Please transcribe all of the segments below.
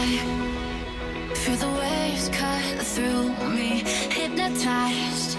high. Feel the waves cut through me, hypnotized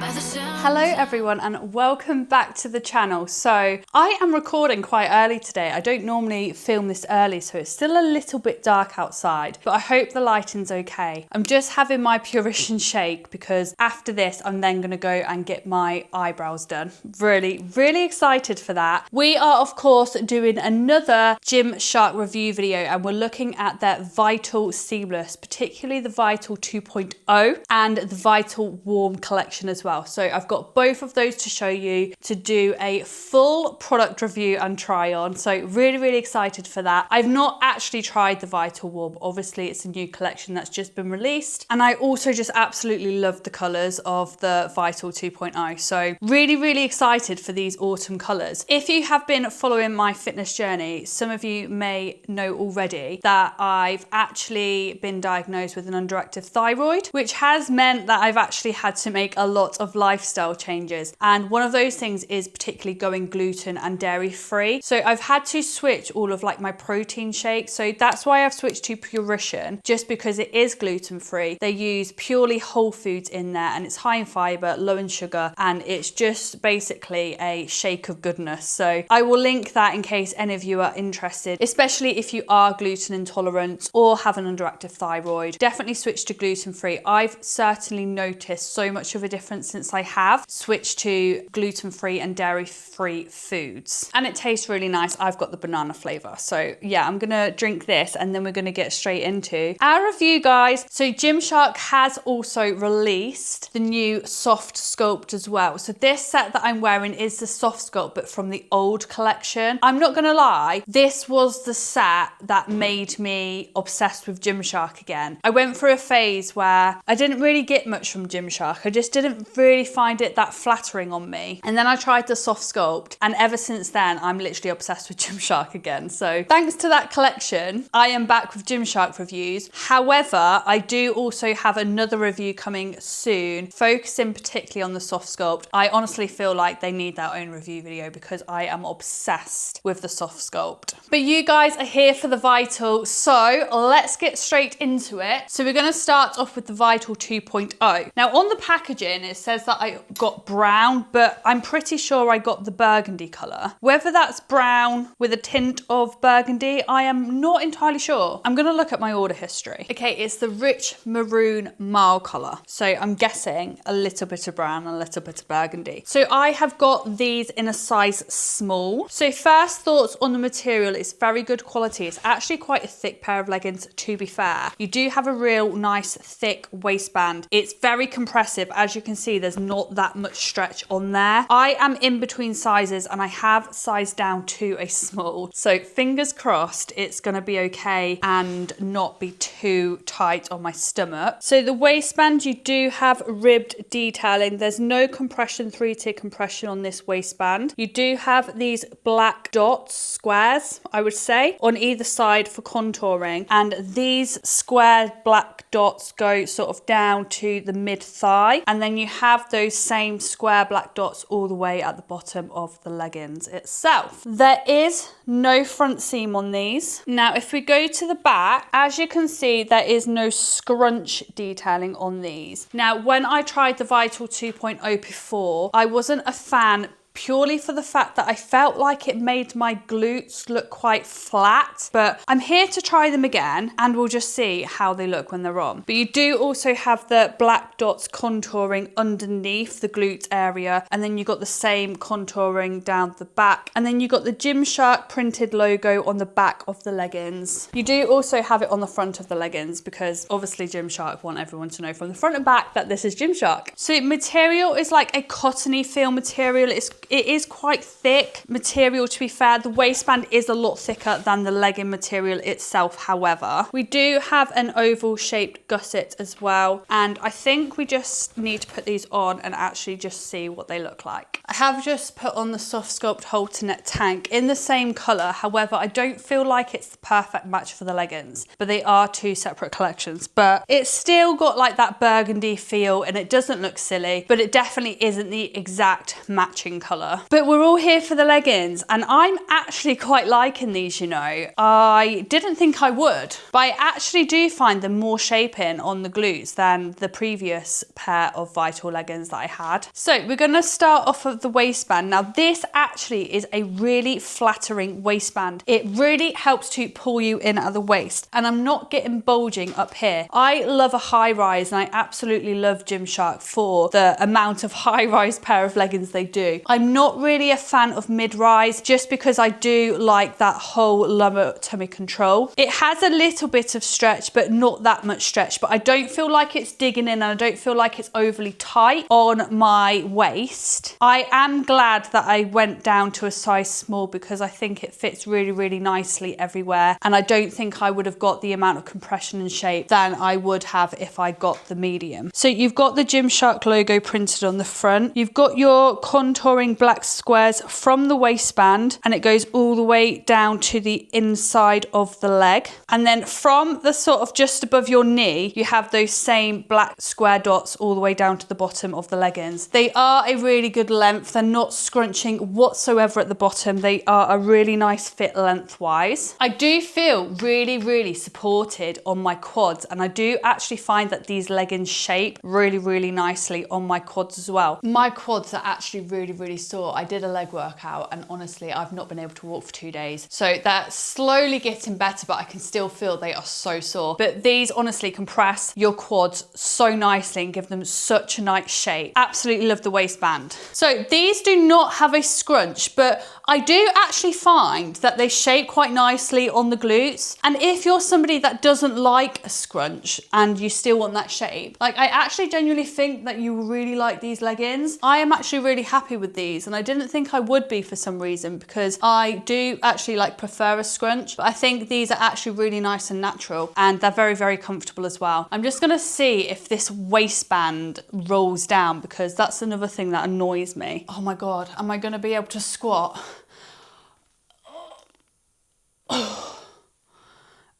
by the sound. Hello everyone and welcome back to the channel. So I am recording quite early today. I don't normally film this early, so it's still a little bit dark outside, but I hope the lighting's okay. I'm just having my Purition shake because after this I'm then going to go and get my eyebrows done. Really excited for that. We are of course doing another Gymshark review video and we're looking at their Vital Seamless, particularly the Vital 2.0 and the Vital Warm collection as well. So I've got both of those to show you to do a full product review and try on. So really excited for that. I've not actually tried the Vital Warm. Obviously it's a new collection that's just been released. And I also just absolutely love the colors of the Vital 2.0. So really excited for these autumn colors. If you have been following my fitness journey, some of you may know already that I've actually been diagnosed with an underactive thyroid, which has meant that I've actually had to make a lot of lifestyle changes, and one of those things is particularly going gluten and dairy free. So I've had to switch all of like my protein shakes, so that's why I've switched to Purition, just because it is gluten free. They use purely whole foods in there and it's high in fiber, low in sugar, and it's just basically a shake of goodness. So I will link that in case any of you are interested, especially if you are gluten intolerant or have an underactive thyroid. Definitely switch to gluten free. I've certainly noticed so much of a difference since I have switched to gluten-free and dairy-free foods. And it tastes really nice. I've got the banana flavor. So yeah, I'm gonna drink this and then we're gonna get straight into our review, guys. So Gymshark has also released the new Soft Sculpt as well. So this set that I'm wearing is the Soft Sculpt, but from the old collection. I'm not gonna lie, this was the set that made me obsessed with Gymshark again. I went through a phase where I didn't really get much from Gymshark. I just didn't really find it that flattering on me. And then I tried the Soft Sculpt, and ever since then, I'm literally obsessed with Gymshark again. So thanks to that collection, I am back with Gymshark reviews. However, I do also have another review coming soon, focusing particularly on the Soft Sculpt. I honestly feel like they need their own review video because I am obsessed with the Soft Sculpt. But you guys are here for the Vital, so let's get straight into it. So we're gonna start off with the Vital 2.0. Now on the packaging, it says that I got brown, but I'm pretty sure I got the burgundy color. Whether that's brown with a tint of burgundy, I am not entirely sure. I'm gonna look at my order history. Okay, it's the rich maroon mild color. So I'm guessing a little bit of brown and a little bit of burgundy. So I have got these in a size small. So first thoughts on the material, it's very good quality. It's actually quite a thick pair of leggings, to be fair. You do have a real nice thick waistband. It's very compressive. As you can see, there's not that much stretch on there. I am in between sizes and I have sized down to a small. So fingers crossed it's gonna be okay and not be too tight on my stomach. So the waistband, you do have ribbed detailing. There's no compression, 3-tier compression on this waistband. You do have these black dots, squares, I would say, on either side for contouring. And these square black dots go sort of down to the mid thigh. And then you have those same square black dots all the way at the bottom of the leggings itself. There is no front seam on these. Now, if we go to the back, as you can see, there is no scrunch detailing on these. Now, when I tried the Vital 2.0 before, I wasn't a fan purely for the fact that I felt like it made my glutes look quite flat, but I'm here to try them again and we'll just see how they look when they're on. But you do also have the black dots contouring underneath the glute area, and then you got the same contouring down the back, and then you got the Gymshark printed logo on the back of the leggings. You do also have it on the front of the leggings because obviously Gymshark want everyone to know from the front and back that this is Gymshark. So material is like a cottony feel material. It is quite thick material, to be fair. The waistband is a lot thicker than the legging material itself, however. We do have an oval shaped gusset as well, and I think we just need to put these on and actually just see what they look like. I have just put on the Soft Sculpt halter neck tank in the same colour, however I don't feel like it's the perfect match for the leggings, but they are two separate collections. But it's still got like that burgundy feel and it doesn't look silly, but it definitely isn't the exact matching colour. colour. But we're all here for the leggings, and I'm actually quite liking these, you know. I didn't think I would, but I actually do find them more shaping on the glutes than the previous pair of Vital leggings that I had. So we're going to start off of the waistband. Now this actually is a really flattering waistband. It really helps to pull you in at the waist, and I'm not getting bulging up here. I love a high rise, and I absolutely love Gymshark for the amount of high rise pair of leggings they do. I'm not really a fan of mid rise just because I do like that whole lower tummy control. It has a little bit of stretch, but not that much stretch, but I don't feel like it's digging in, and I don't feel like it's overly tight on my waist. I am glad that I went down to a size small because I think it fits really, really nicely everywhere, and I don't think I would have got the amount of compression and shape than I would have if I got the medium. So you've got the Gymshark logo printed on the front. You've got your contouring black squares from the waistband, and it goes all the way down to the inside of the leg. And then from the sort of just above your knee, you have those same black square dots all the way down to the bottom of the leggings. They are a really good length. They're not scrunching whatsoever at the bottom. They are a really nice fit lengthwise. I do feel really, really supported on my quads, and I do actually find that these leggings shape really, really nicely on my quads as well. My quads are actually really, really sore. I did a leg workout, and honestly, I've not been able to walk for 2 days. So that's slowly getting better, but I can still feel they are so sore. But these honestly compress your quads so nicely and give them such a nice shape. Absolutely love the waistband. So these do not have a scrunch, but I do actually find that they shape quite nicely on the glutes. And if you're somebody that doesn't like a scrunch and you still want that shape, like I actually genuinely think that you will really like these leggings. I am actually really happy with these, and I didn't think I would be for some reason because I do actually like prefer a scrunch, but I think these are actually really nice and natural, and they're very, very comfortable as well. I'm just gonna see if this waistband rolls down because that's another thing that annoys me. Oh my God, am I gonna be able to squat?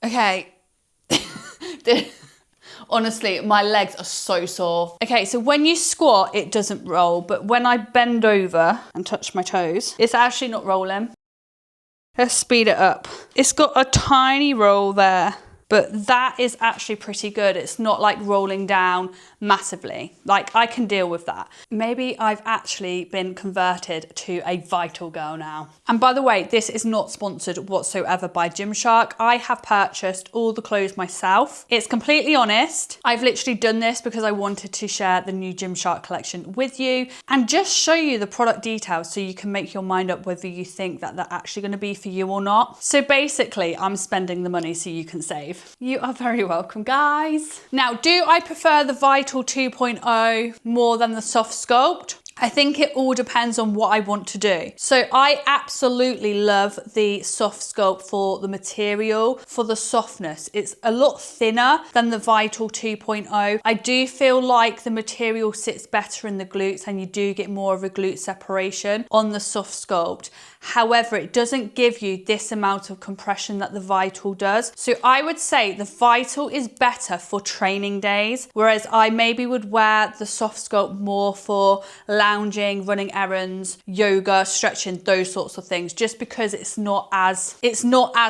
Okay. Honestly, my legs are so sore. Okay, so when you squat, it doesn't roll, but when I bend over and touch my toes, it's actually not rolling. Let's speed it up. It's got a tiny roll there, but that is actually pretty good. It's not like rolling down massively. Like I can deal with that. Maybe I've actually been converted to a Vital girl now. And by the way, this is not sponsored whatsoever by Gymshark. I have purchased all the clothes myself. It's completely honest. I've literally done this because I wanted to share the new Gymshark collection with you and just show you the product details so you can make your mind up whether you think that they're actually going to be for you or not. So basically, I'm spending the money so you can save. You are very welcome, guys. Now, do I prefer the Vital 2.0 more than the Soft Sculpt? I think it all depends on what I want to do. So I absolutely love the Soft Sculpt for the material, for the softness. It's a lot thinner than the Vital 2.0. I do feel like the material sits better in the glutes and you do get more of a glute separation on the Soft Sculpt. However, it doesn't give you this amount of compression that the Vital does. So I would say the Vital is better for training days, whereas I maybe would wear the Soft Sculpt more for lounging, running errands, yoga, stretching, those sorts of things, just because it's not as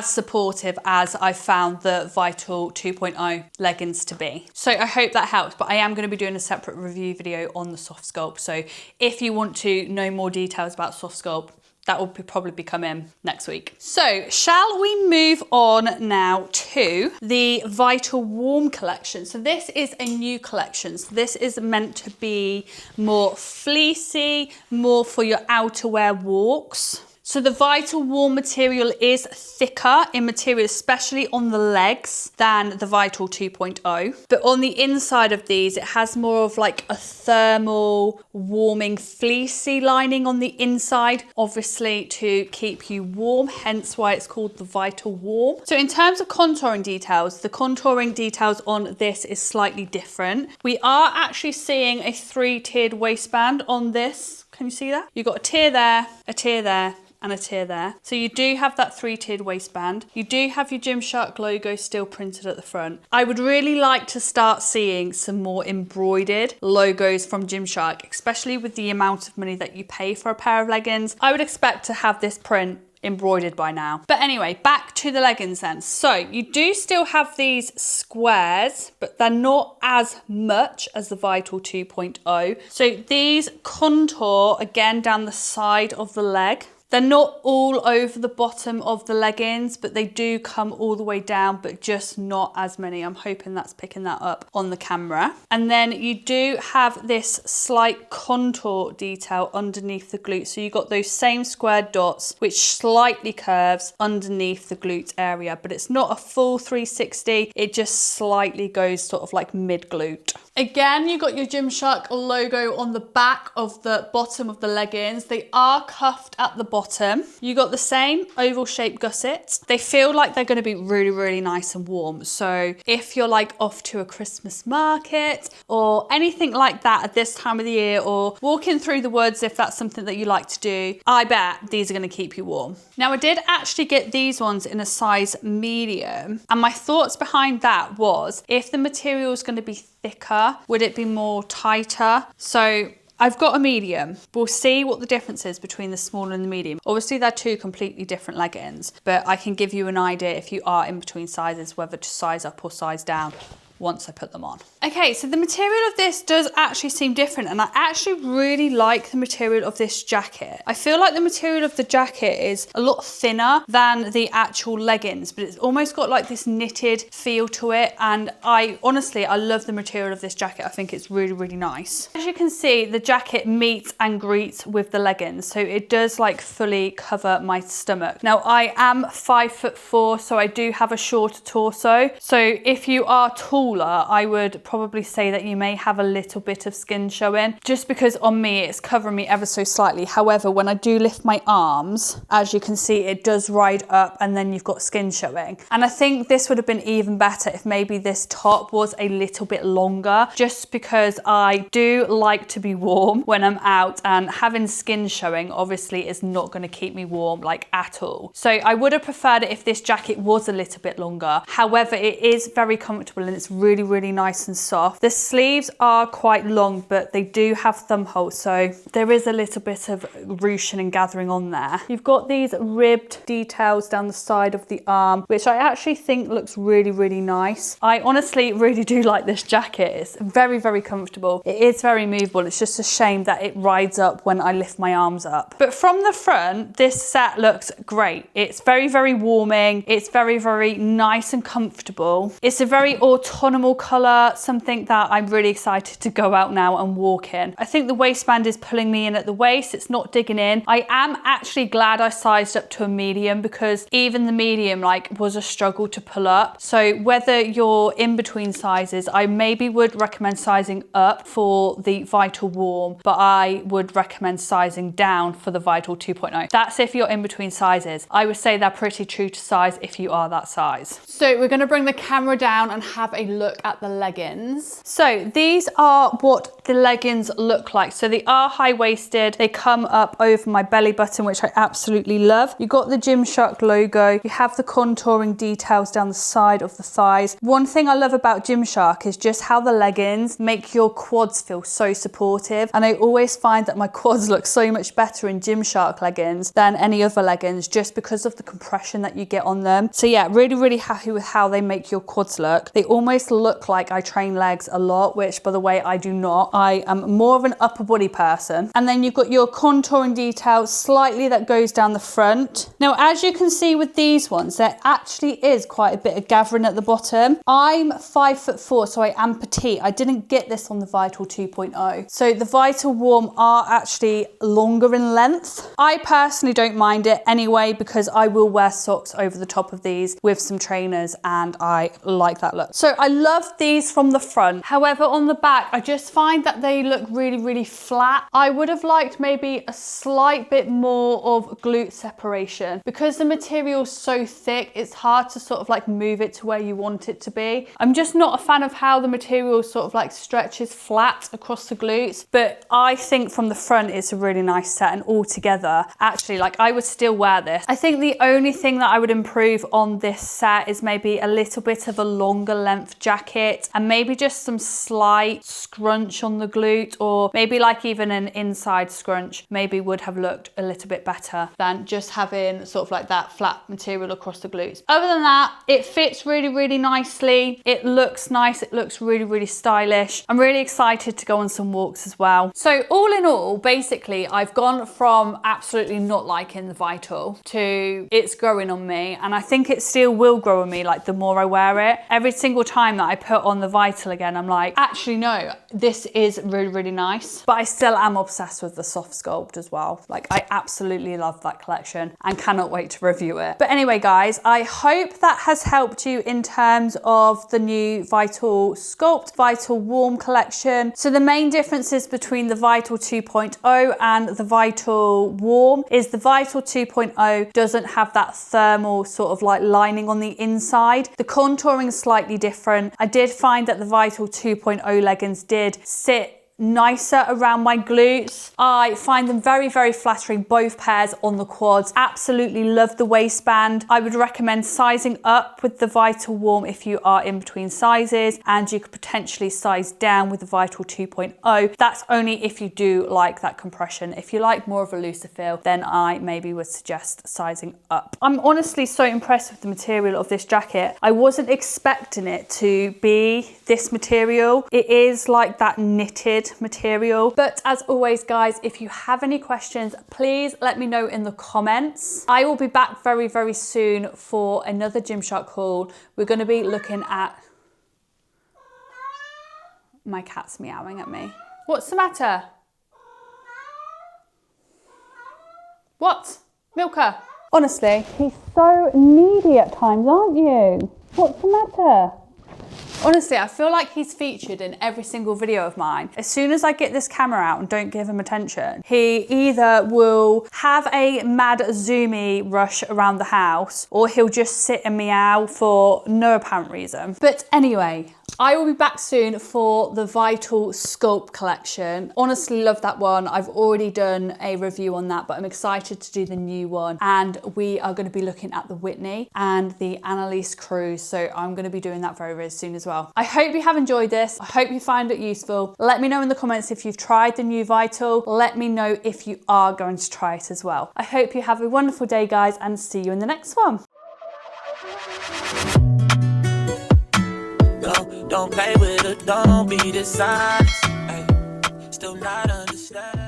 supportive as I found the Vital 2.0 leggings to be. So I hope that helps, but I am going to be doing a separate review video on the Soft Sculpt. So if you want to know more details about Soft Sculpt, that will probably be coming next week. So shall we move on now to the Vital Warm collection? So this is a new collection. So this is meant to be more fleecy, more for your outerwear walks. So the Vital Warm material is thicker in material, especially on the legs, than the Vital 2.0. But on the inside of these, it has more of like a thermal, warming, fleecy lining on the inside, obviously to keep you warm, hence why it's called the Vital Warm. So in terms of contouring details, the contouring details on this is slightly different. We are actually seeing a 3-tiered waistband on this. Can you see that? You've got a tier there, and a tier there. So you do have that 3-tiered waistband. You do have your Gymshark logo still printed at the front. I would really like to start seeing some more embroidered logos from Gymshark, especially with the amount of money that you pay for a pair of leggings. I would expect to have this print embroidered by now. But anyway, back to the leggings then. So you do still have these squares, but they're not as much as the Vital 2.0. So these contour again down the side of the leg. They're not all over the bottom of the leggings, but they do come all the way down, but just not as many. I'm hoping that's picking that up on the camera. And then you do have this slight contour detail underneath the glute. So you've got those same square dots, which slightly curves underneath the glute area, but it's not a full 360. It just slightly goes sort of like mid glute. Again, you got your Gymshark logo on the back of the bottom of the leggings. They are cuffed at the bottom. You got the same oval shaped gussets. They feel like they're going to be really, really nice and warm. So if you're like off to a Christmas market or anything like that at this time of the year, or walking through the woods, if that's something that you like to do, I bet these are going to keep you warm. Now, I did actually get these ones in a size medium, and my thoughts behind that was, if the material is going to be thicker, would it be more tighter? So I've got a medium. We'll see what the difference is between the small and the medium. Obviously, they're two completely different leggings, but I can give you an idea if you are in between sizes, whether to size up or size down once I put them on. Okay, so the material of this does actually seem different, and I actually really like the material of this jacket. I feel like the material of the jacket is a lot thinner than the actual leggings, but it's almost got like this knitted feel to it, and I love the material of this jacket. I think it's really, really nice. As you can see, the jacket meets and greets with the leggings, so it does like fully cover my stomach. Now, I am 5'4", so I do have a shorter torso, so if you are taller, I would probably say that you may have a little bit of skin showing, just because on me it's covering me ever so slightly. However, when I do lift my arms, as you can see, it does ride up and then you've got skin showing. And I think this would have been even better if maybe this top was a little bit longer, just because I do like to be warm when I'm out, and having skin showing obviously is not going to keep me warm like at all. So I would have preferred it if this jacket was a little bit longer. However, it is very comfortable and it's really, really nice and soft. The sleeves are quite long, but they do have thumb holes, so there is a little bit of ruching and gathering on there. You've got these ribbed details down the side of the arm, which I actually think looks really, really nice. I honestly really do like this jacket. It's very, very comfortable. It is very movable. It's just a shame that it rides up when I lift my arms up. But from the front, this set looks great. It's very, very warming. It's very, very nice and comfortable. It's a very autumnal colour, something that I'm really excited to go out now and walk in. I think the waistband is pulling me in at the waist. It's not digging in. I am actually glad I sized up to a medium, because even the medium was a struggle to pull up. So whether you're in between sizes, I maybe would recommend sizing up for the Vital Warm, but I would recommend sizing down for the Vital 2.0. That's if you're in between sizes. I would say they're pretty true to size if you are that size. So we're going to bring the camera down and have a look at the leggings. So these are what the leggings look like. So they are high-waisted. They come up over my belly button, which I absolutely love. You got the Gymshark logo. You have the contouring details down the side of the thighs. One thing I love about Gymshark is just how the leggings make your quads feel so supportive. And I always find that my quads look so much better in Gymshark leggings than any other leggings, just because of the compression that you get on them. So yeah, really, really happy with how they make your quads look. They almost look like I train legs a lot, which by the way, I do not. I am more of an upper body person. And then you've got your contouring detail slightly that goes down the front. Now, as you can see with these ones, there actually is quite a bit of gathering at the bottom. I'm 5'4", so I am petite. I didn't get this on the Vital 2.0. So the Vital Warm are actually longer in length. I personally don't mind it anyway, because I will wear socks over the top of these with some trainers, and I like that look. So I love these from the front. However, on the back, I just find that they look really, really flat. I would have liked maybe a slight bit more of glute separation. Because the material's so thick, it's hard to sort of like move it to where you want it to be. I'm just not a fan of how the material sort of like stretches flat across the glutes, but I think from the front it's a really nice set, and all together, actually, like I would still wear this. I think the only thing that I would improve on this set is maybe a little bit of a longer length jacket and maybe just some slight scrunch on the glute, or maybe like even an inside scrunch maybe would have looked a little bit better than just having sort of like that flat material across the glutes. Other than that, it fits really, really nicely. It looks nice. It looks really, really stylish. I'm really excited to go on some walks as well. So all in all, basically, I've gone from absolutely not liking the Vital to it's growing on me, and I think it still will grow on me like the more I wear it. Every single time that I put on the Vital again, I'm like, actually no, this is really, really nice. But I still am obsessed with the soft sculpt as well. Like I absolutely love that collection and cannot wait to review it. But anyway, guys, I hope that has helped you in terms of the new Vital Sculpt, Vital Warm collection. So the main differences between the Vital 2.0 and the Vital Warm is the Vital 2.0 doesn't have that thermal sort of like lining on the inside. The contouring is slightly different. I did find that the Vital 2.0 leggings did sit nicer around my glutes. I find them very, very flattering, both pairs on the quads. Absolutely love the waistband. I would recommend sizing up with the Vital Warm if you are in between sizes, and you could potentially size down with the Vital 2.0. That's only if you do like that compression. If you like more of a looser feel, then I maybe would suggest sizing up. I'm honestly so impressed with the material of this jacket. I wasn't expecting it to be this material. It is like that knitted material. But as always, guys, if you have any questions, please let me know in the comments. I will be back very, very soon for another Gymshark haul. We're going to be looking at... My cat's meowing at me. What's the matter? What? Milka? Honestly, he's so needy at times, aren't you? What's the matter? Honestly, I feel like he's featured in every single video of mine. As soon as I get this camera out and don't give him attention, he either will have a mad zoomy rush around the house, or he'll just sit and meow for no apparent reason. But anyway, I will be back soon for the Vital Sculpt collection. Honestly, love that one. I've already done a review on that, but I'm excited to do the new one. And we are going to be looking at the Whitney and the Annalise Cruise. So I'm going to be doing that very, very soon as well. I hope you have enjoyed this. I hope you find it useful. Let me know in the comments if you've tried the new Vital. Let me know if you are going to try it as well. I hope you have a wonderful day, guys, and see you in the next one. Don't play with it, don't be dishonest. Ay, still not understand.